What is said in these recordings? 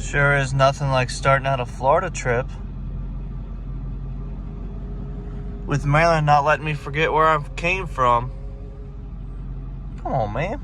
Sure is nothing like starting out a Florida trip with Maryland not letting me forget where I came from. Come on, man.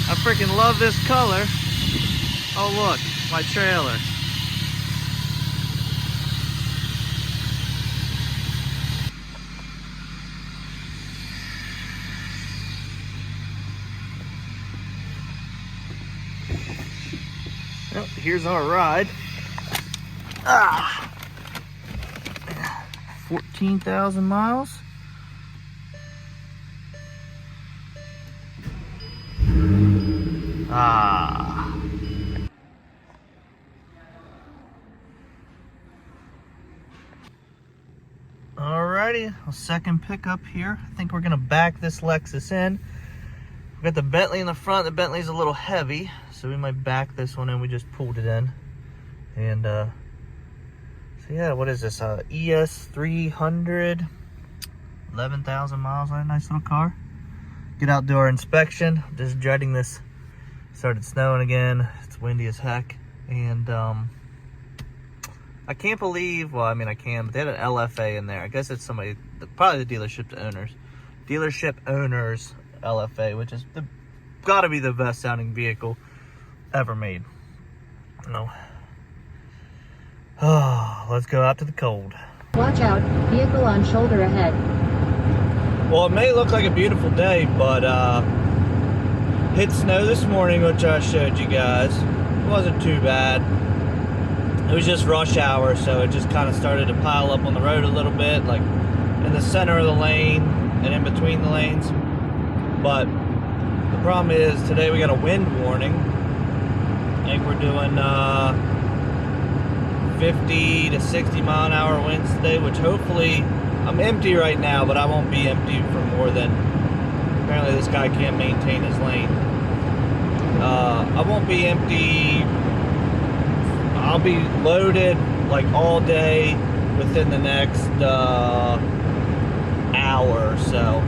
I freaking love this color. Oh look, my trailer. Well, here's our ride. 14,000 miles. Alrighty, a second pickup here. I think we're gonna back this Lexus in. We've got the Bentley in the front. The Bentley's a little heavy, so we might back this one in. We just pulled it in. And so yeah, what is this? ES 300, 11,000 miles on a nice little car. Get out, do our inspection. Just dreading this. Started snowing again. It's windy as heck. And I can't believe, well, I mean, I can, but they had an LFA in there. I guess it's somebody, probably the dealership owners. Dealership owners LFA, which is gotta be the best sounding vehicle ever made. No. Oh, let's go out to the cold. Watch out, vehicle on shoulder ahead. Well, it may look like a beautiful day, but hit snow this morning, which I showed you guys. It wasn't too bad. It was just rush hour, so it just kind of started to pile up on the road a little bit, like in the center of the lane and in between the lanes. But the problem is today we got a wind warning. I think we're doing 50 to 60 mile an hour winds today, which hopefully, I'm empty right now, but I won't be empty for more than, apparently this guy can't maintain his lane. I won't be empty. I'll be loaded like all day within the next hour or so.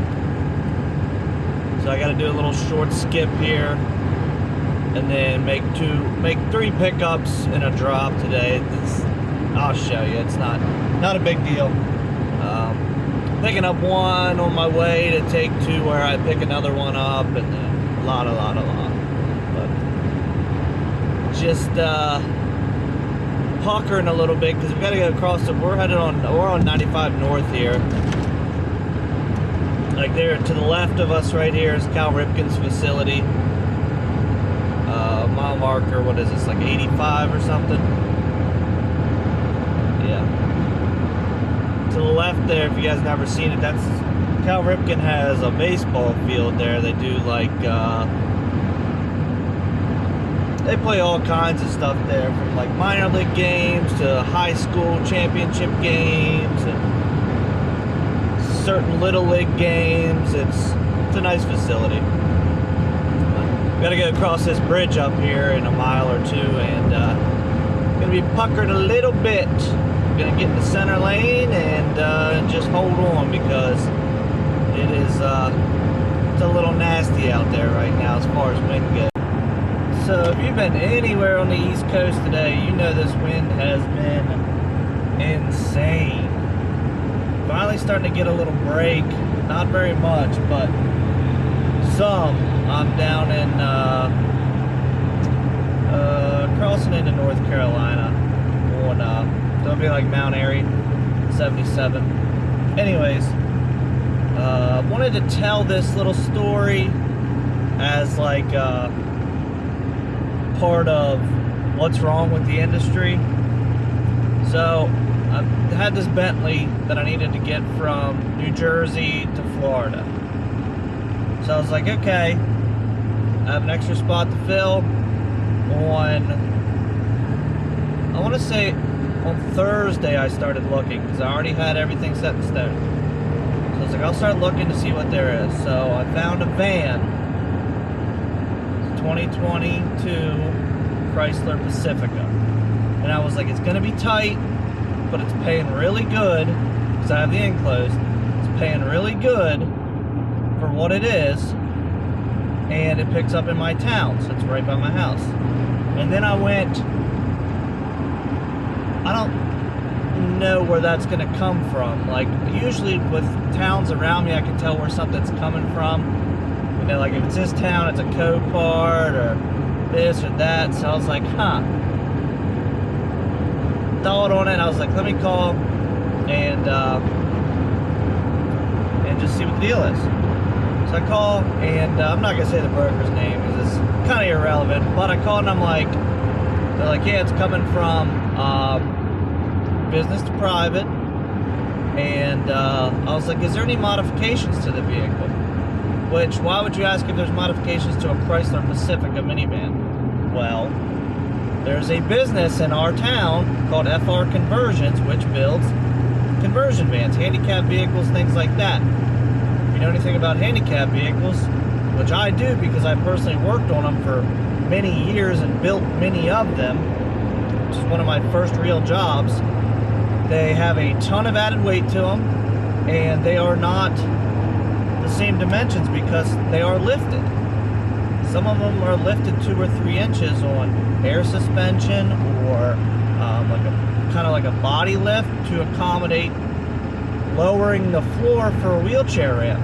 So I got to do a little short skip here, and then make 3 pickups and a drop today. I'll show you. It's not a big deal. Picking up one on my way to take to where I pick another one up, and then a lot. But just puckering a little bit because we got to go across the. We're on 95 north here. Like there to the left of us right here is Cal Ripken's facility. Mile marker, what is this, like 85 or something? Yeah. To the left there, if you guys never seen it, that's Cal Ripken has a baseball field there. They do like they play all kinds of stuff there, from like minor league games to high school championship games and certain little league games. It's a nice facility. We gotta go across this bridge up here in a mile or two, and gonna be puckered a little bit. Gonna get in the center lane and just hold on, because it is it's a little nasty out there right now as far as wind goes. So if you've been anywhere on the East Coast today, you know this wind has been insane. Finally starting to get a little break, not very much, but some. I'm down in crossing into North Carolina on it'll be like Mount Airy 77. Anyways, wanted to tell this little story as like part of what's wrong with the industry. So I had this Bentley that I needed to get from New Jersey to Florida. So I was like, okay, I have an extra spot to fill on, I want to say on Thursday I started looking, because I already had everything set in stone. So I was like, I'll start looking to see what there is. So I found a van, 2022 Chrysler Pacifica. And I was like, it's going to be tight, but it's paying really good, because I have the enclosed. It's paying really good for what it is, and it picks up in my town, so it's right by my house. And then I went, I don't know where that's going to come from. Like, usually with towns around me, I can tell where something's coming from. You know, like if it's this town, it's a Copart or this or that. So I was like, thought on it. I was like, let me call and just see what the deal is. So I call, and I'm not gonna say the broker's name because it's kind of irrelevant. But I called, and I'm like, they're like, yeah, it's coming from business to private. And I was like, is there any modifications to the vehicle? Which, why would you ask if there's modifications to a Chrysler Pacifica minivan? Well, there's a business in our town called FR Conversions, which builds conversion vans, handicap vehicles, things like that. If you know anything about handicap vehicles, which I do because I personally worked on them for many years and built many of them, which is one of my first real jobs, they have a ton of added weight to them, and they are not the same dimensions because they are lifted. Some of them are lifted 2 or 3 inches on air suspension, or like a kind of like a body lift to accommodate lowering the floor for a wheelchair ramp.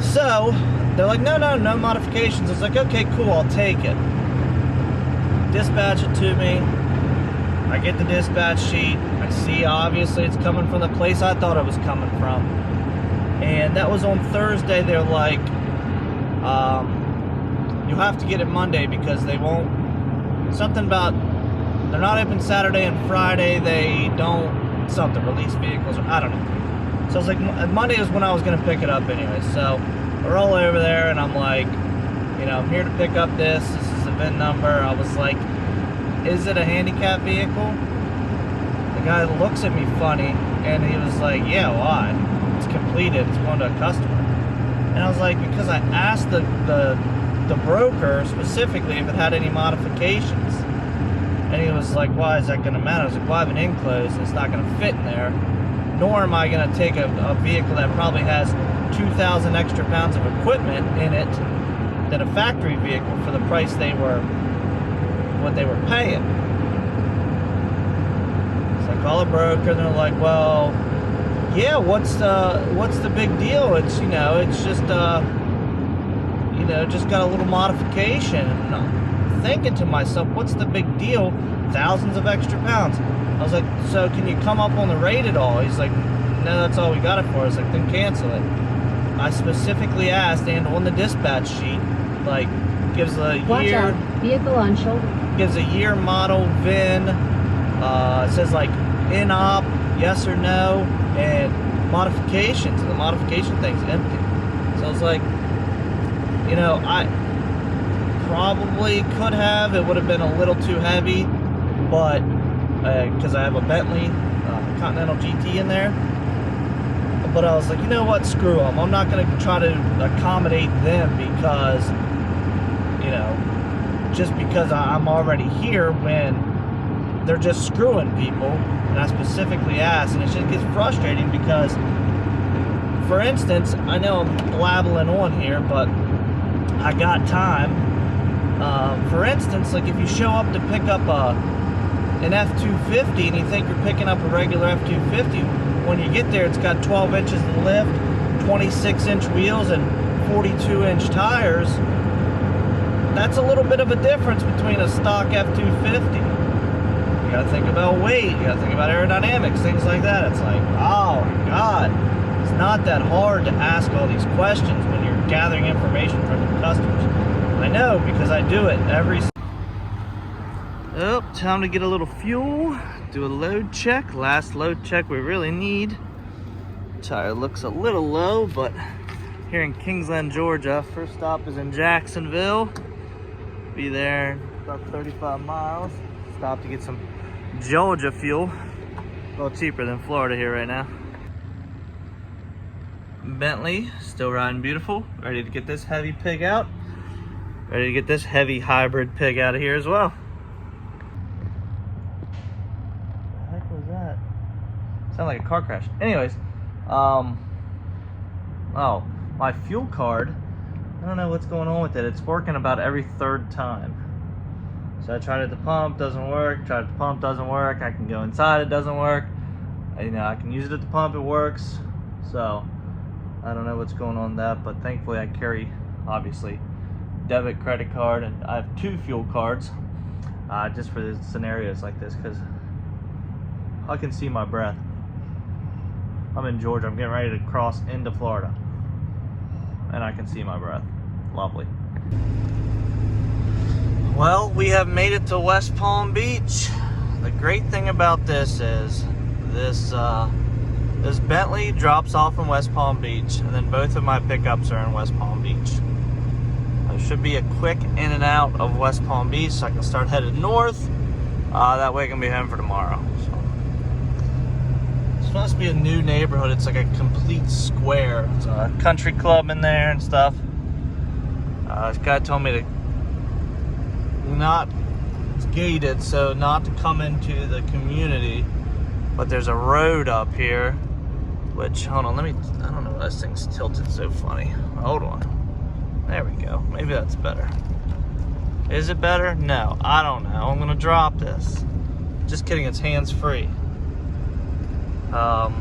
So they're like, no modifications. It's like, okay, cool, I'll take it. Dispatch it to me. I get the dispatch sheet. I see obviously it's coming from the place I thought it was coming from. And that was on Thursday. They're like, you'll have to get it Monday because they won't, something about, they're not open Saturday and Friday. They don't, something, release vehicles, or I don't know. So I was like, Monday is when I was going to pick it up anyway. So I roll over there and I'm like, you know, I'm here to pick up this. This is the VIN number. I was like, is it a handicap vehicle? The guy looks at me funny and he was like, yeah, why? It's completed. It's going to a customer. And I was like, because I asked the broker specifically if it had any modifications. And he was like, why is that going to matter? I was like, well, I have an enclosed and it's not going to fit in there. Nor am I going to take a vehicle that probably has 2,000 extra pounds of equipment in it than a factory vehicle for the price what they were paying. So I call a broker and they're like, well, yeah, what's the big deal? It's, you know, it's just just got a little modification. And I'm thinking to myself, what's the big deal? Thousands of extra pounds. I was like, so can you come up on the rate at all? He's like, no, that's all we got it for. I was like, then cancel it. I specifically asked, and on the dispatch sheet, like, gives a Watch year, out, vehicle on shoulder. gives a year, model, VIN, it says like in-op, yes or no, and modifications. And the modification thing's empty. So I was like, you know, probably could have. It would have been a little too heavy, but because I have a Bentley Continental GT in there. But I was like, you know what, screw them. I'm not going to try to accommodate them because, you know, just because I'm already here when they're just screwing people. And I specifically asked, and it just gets frustrating because, for instance, I know I'm blabbling on here, but I got time. For instance, like if you show up to pick up an F-250 and you think you're picking up a regular F-250, when you get there, it's got 12 inches of lift, 26-inch wheels, and 42-inch tires. That's a little bit of a difference between a stock F-250. You gotta think about weight, you gotta think about aerodynamics, things like that. It's like, oh my God, it's not that hard to ask all these questions when you're gathering information from your customers. I know, because I do it every... Oh, time to get a little fuel, do a load check. Last load check we really need. Tire looks a little low, but here in Kingsland, Georgia, first stop is in Jacksonville. Be there in about 35 miles. Stop to get some Georgia fuel. A little cheaper than Florida here right now. Bentley, still riding beautiful. Ready to get this heavy pig out. Ready to get this heavy hybrid pig out of here as well. Sound like a car crash. Anyways, oh, my fuel card, I don't know what's going on with it. It's working about every third time. So I tried it at the pump, doesn't work. Tried it at the pump, doesn't work. I can go inside, it doesn't work. You know, I can use it at the pump, it works. So I don't know what's going on with that, but thankfully I carry, obviously, debit, credit card, and I have 2 fuel cards just for scenarios like this, because I can see my breath. I'm in Georgia. I'm getting ready to cross into Florida, and I can see my breath. Lovely. Well, we have made it to West Palm Beach. The great thing about this is this Bentley drops off in West Palm Beach, and then both of my pickups are in West Palm Beach. There should be a quick in and out of West Palm Beach, so I can start headed north. That way I can be home for tomorrow. It's supposed to be a new neighborhood. It's like a complete square. It's a country club in there and stuff. This guy told me to it's gated, so not to come into the community. But there's a road up here, which, hold on, I don't know why this thing's tilted so funny. Hold on. There we go. Maybe that's better. Is it better? No, I don't know. I'm gonna drop this. Just kidding, it's hands-free. So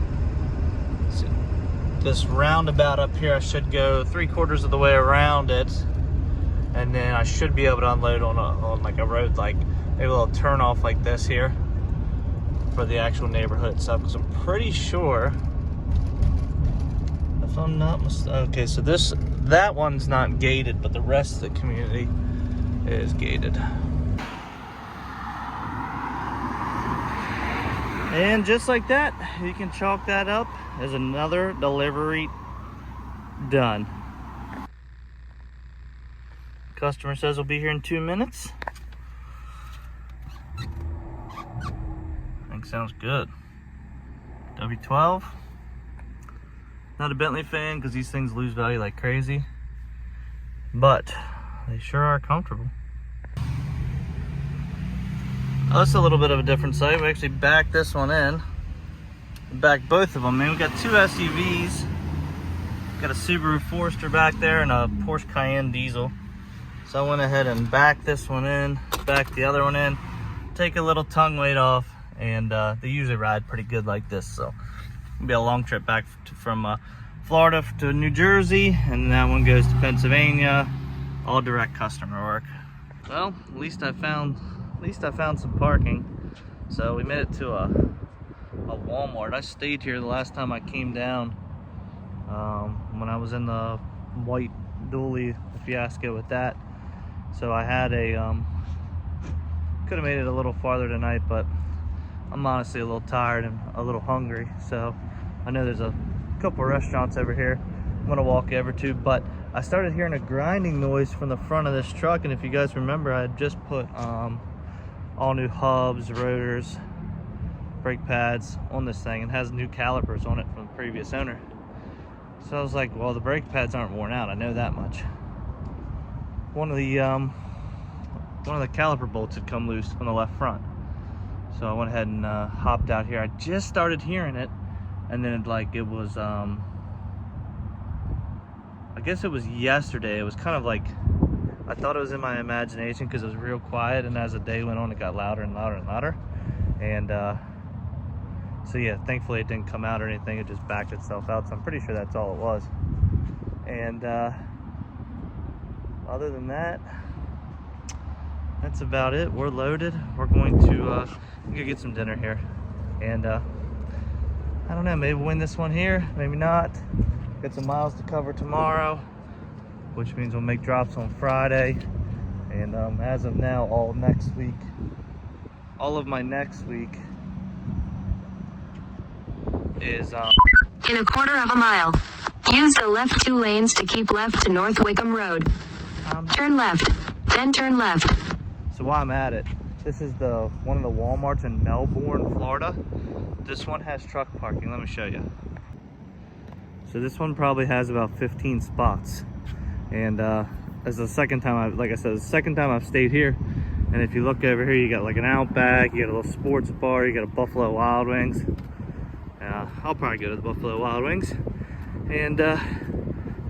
this roundabout up here, I should go 3/4 of the way around it, and then I should be able to unload on like a road, like maybe a little turn off like this here for the actual neighborhood itself. Because I'm pretty sure, if I'm not mistaken, okay, so that one's not gated, but the rest of the community is gated. And just like that, you can chalk that up as another delivery done. Customer says we'll be here in 2 minutes. I think sounds good. W12. Not a Bentley fan because these things lose value like crazy, but they sure are comfortable. Oh, it's a little bit of a different site. We actually backed this one in. We backed both of them. Man, we got 2 SUVs. Got a Subaru Forester back there and a Porsche Cayenne diesel. So I went ahead and backed this one in, backed the other one in, take a little tongue weight off, and they usually ride pretty good like this. So it'll be a long trip back from Florida to New Jersey, and that one goes to Pennsylvania. All direct customer work. Well, at least I found some parking. So we made it to a Walmart. I stayed here the last time I came down when I was in the white dually fiasco with that. So I had could have made it a little farther tonight, but I'm honestly a little tired and a little hungry. So I know there's a couple restaurants over here I'm gonna walk over to, but I started hearing a grinding noise from the front of this truck, and if you guys remember, I had just put all new hubs, rotors, brake pads on this thing, and has new calipers on it from the previous owner. So I was like, well, the brake pads aren't worn out, I know that much. One of the caliper bolts had come loose on the left front, so I went ahead and hopped out here. I just started hearing it, and then it was I guess it was yesterday. It was kind of like, I thought it was in my imagination because it was real quiet, and as the day went on, it got louder and louder and louder. And so yeah, thankfully it didn't come out or anything. It just backed itself out, so I'm pretty sure that's all it was. And other than that, that's about it. We're loaded. We're going to go get some dinner here, and I don't know, maybe win this one here, maybe not. Got some miles to cover tomorrow, which means we'll make drops on Friday. And as of now, all of my next week is in a quarter of a mile. Use the left 2 lanes to keep left to North Wickham Road. Turn left, then turn left. So while I'm at it, this is one of the Walmarts in Melbourne, Florida. This one has truck parking. Let me show you. So this one probably has about 15 spots. And it's the second time like I said, the second time I've stayed here. And if you look over here, you got like an Outback, you got a little sports bar, you got a Buffalo Wild Wings. I'll probably go to the Buffalo Wild Wings and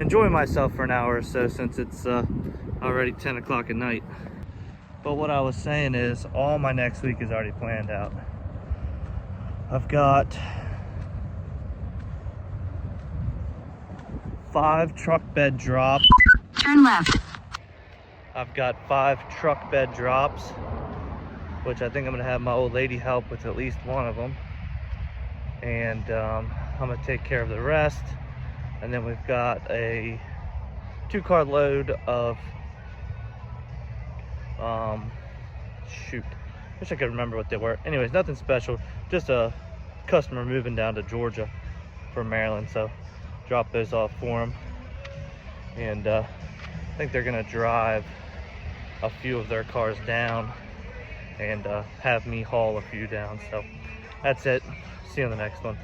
enjoy myself for an hour or so, since it's already 10 o'clock at night. But what I was saying is, all my next week is already planned out. I've got 5 truck bed drops. Turn left. I've got 5 truck bed drops, which I think I'm gonna have my old lady help with at least one of them. And I'm gonna take care of the rest. And then we've got a 2-car load of shoot, wish I could remember what they were. Anyways, nothing special, just a customer moving down to Georgia from Maryland, so drop those off for them. And I think they're gonna drive a few of their cars down and have me haul a few down. So that's it. See you on the next one.